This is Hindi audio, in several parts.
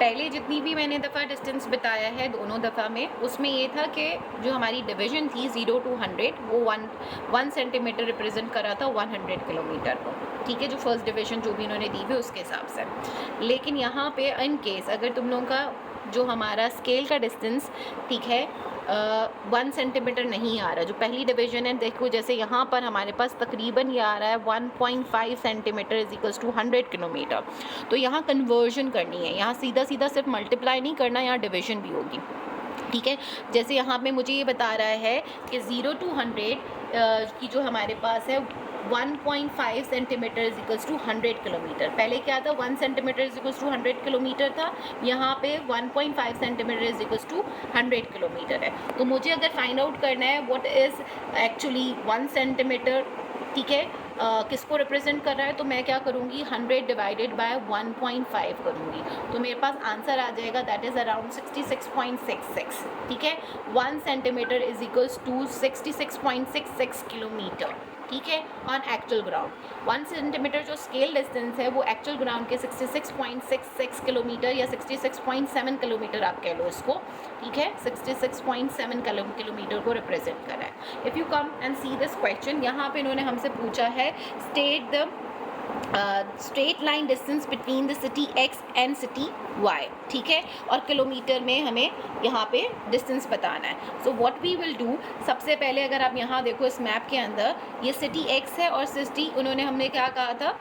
पहले जितनी भी मैंने दफ़ा डिस्टेंस बताया है दोनों दफ़ा में, उसमें ये था कि जो हमारी डिवीज़न थी 0 to 100 वो 1 सेंटीमीटर रिप्रेजेंट कर रहा था 100 किलोमीटर को, ठीक है, जो फर्स्ट डिवीज़न जो भी इन्होंने दी हुई उसके हिसाब से। लेकिन यहाँ पे इन केस अगर तुम लोगों का जो हमारा स्केल का डिस्टेंस, ठीक है, 1 सेंटीमीटर नहीं आ रहा, जो पहली डिवीज़न है देखो, जैसे यहाँ पर हमारे पास तकरीबन ये आ रहा है 1.5 centimetre is equals to 100 kilometre. तो यहाँ कन्वर्जन करनी है, यहाँ सीधा सीधा सिर्फ मल्टीप्लाई नहीं करना, यहाँ डिवीज़न भी होगी, ठीक है। जैसे यहाँ पे मुझे ये बता रहा है कि 0 to 100 की जो हमारे पास है 1.5 centimetre is equals to 100 kilometre. पहले क्या था, 1 centimetre is equals to 100 kilometre था, यहाँ पे 1.5 centimetre is equals to 100 kilometre है। तो मुझे अगर फाइंड आउट करना है व्हाट इज़ एक्चुअली 1 सेंटीमीटर, ठीक है, किसको रिप्रेजेंट कर रहा है, तो मैं क्या करूँगी, 100 डिवाइडेड बाय 1.5 करूँगी, तो मेरे पास आंसर आ जाएगा दैट इज़ अराउंड 66.66, ठीक है। 1 centimetre is equals to 66.66 kilometre, ठीक है, ऑन एक्चुअल ग्राउंड। 1 सेंटीमीटर जो स्केल डिस्टेंस है वो एक्चुअल ग्राउंड के 66.66 किलोमीटर या 66.7 किलोमीटर आप कह लो इसको, ठीक है, 66.7 किलोमीटर को रिप्रेजेंट कर रहा है। If you come and see this question, यहाँ पे इन्होंने हमसे पूछा है state the straight line distance between the city X and city Y, ठीक है, और किलोमीटर में हमें यहाँ पे डिस्टेंस बताना है। So what we will do, सबसे पहले अगर आप यहाँ देखो इस मैप के अंदर ये सिटी एक्स है और सिटी, उन्होंने हमने क्या कहा था,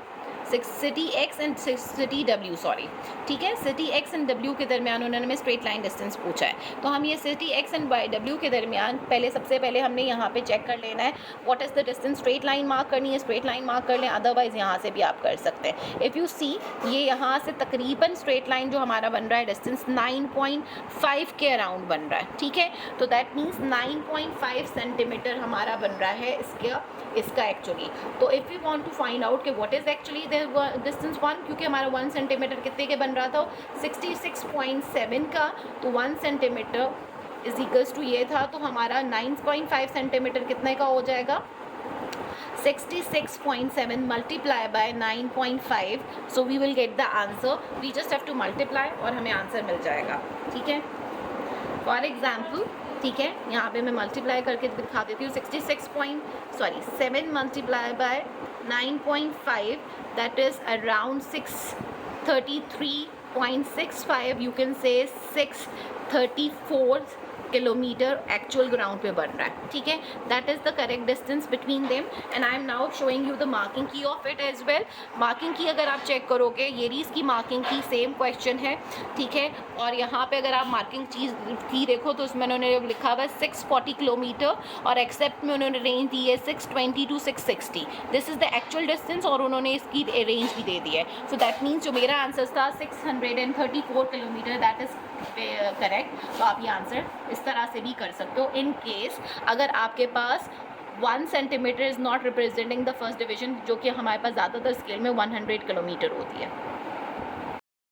city X and city W, sorry, ठीक है, सिटी एक्स एंड डब्ल्यू के दरमियान उन्होंने हमें स्ट्रेट लाइन डिस्टेंस पूछा है। तो हम ये सिटी एक्स एंड डब्ल्यू के दरमियान पहले सबसे पहले हमने यहाँ पे चेक कर लेना है what is the distance, straight line mark करनी है, स्ट्रेट लाइन मार्क कर लें, अदरवाइज़ यहाँ से भी आप कर सकते हैं। इफ़ यू सी ये यहाँ से तकरीबन स्ट्रेट लाइन जो हमारा बन रहा है डिस्टेंस 9.5 के अराउंड बन रहा है, ठीक है, तो दैट मीन्स 9.5 सेंटीमीटर हमारा बन रहा है इसका एक्चुअली। तो if you want to find out कि व्हाट इज़ एक्चुअली डिस्टेंस 1, क्योंकि हमारा 1 सेंटीमीटर कितने के बन रहा था, 66.7 का, तो 1 सेंटीमीटर इज इक्वल्स टू ये था, तो हमारा 9.5 सेंटीमीटर कितने का हो जाएगा, 66.7 multiply by 9.5, so we will get the answer, we just have to multiply और हमें आंसर मिल जाएगा, ठीक है। फॉर एग्जाम्पल, ठीक है, यहाँ पे मैं मल्टीप्लाई करके दिखा देती हूँ, 7 multiply by 9.5 that is around 633.65, you can say 634 kilometre actual ground पे बन रहा है, ठीक है, that is the correct distance between them and I am now showing you the marking key of it as well. Marking की अगर आप चेक करोगे, ये रीस की मार्किंग की सेम क्वेश्चन है, ठीक है, और यहाँ पे अगर आप मार्किंग चीज़ की देखो तो उसमें उन्होंने लिखा हुआ है 640 किलोमीटर और एक्सेप्ट में उन्होंने रेंज दी है 620 to 660, this is the actual distance और उन्होंने इसकी रेंज भी दे दी है। सो दैट मीन्स जो मेरा आंसर था 634 किलोमीटर, दैट इज़ करेक्ट। तो आप ये आंसर इस तरह से भी कर सकते हो इन केस अगर आपके पास 1 centimetre is not representing the first division, जो कि हमारे पास ज़्यादातर स्केल में 100 किलोमीटर होती है।